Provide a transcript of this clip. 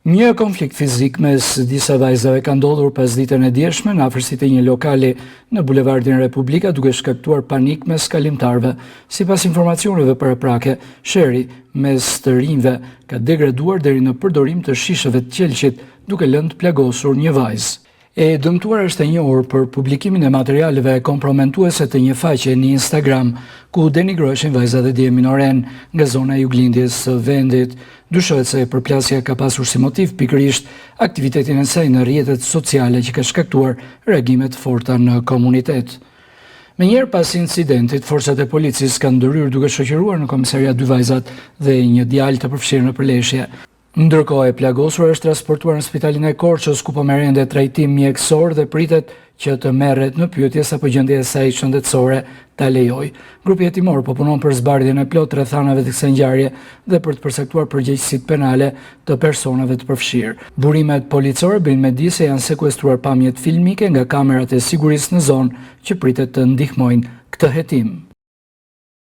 Një konflikt fizik mes disa vajzave ka ndodhur pas ditën e djeshme në afërsitë e një lokali në bulevardin Republika, duke shkaktuar panik mes kalimtarëve. Sipas informacioneve paraprake, sheri mes të rinjve ka degraduar deri në përdorim të shisheve të qelçit, duke lënë të plagosur një vajzë. E dëmtuar është e njohur për publikimin e materialeve kompromentuese të një faqe në Instagram, ku denigroheshin vajzat e dje minoren nga zona e juglindjes së vendit. Dyshohet se përplasja ka pasur si motiv pikërisht aktivitetin e saj në rrjetet sociale që ka shkaktuar reagime të forta në komunitet. Menjëherë pas incidentit, forcat e policisë kanë ndërhyrë duke shoqëruar në komisariat dy vajzat dhe një djalë të përfshirë në përleshje. Ndërkohë, e plagosur është transportuar në spitalin e Korçës, ku po merr ende trajtim mjekësor dhe pritet që të merret në pyetje sapo gjendja e saj shëndetësore ta lejojë. Grupi hetimor po punon për zbardhjen e plotë rreth anave të kësaj ngjarje dhe për të përcaktuar përgjegjësitë penale të personave të përfshirë. Burimet policore bëjnë me di se janë sekuestruar pamjet filmike nga kamerat e sigurisë në zonë që pritet të ndihmojnë këtë hetim.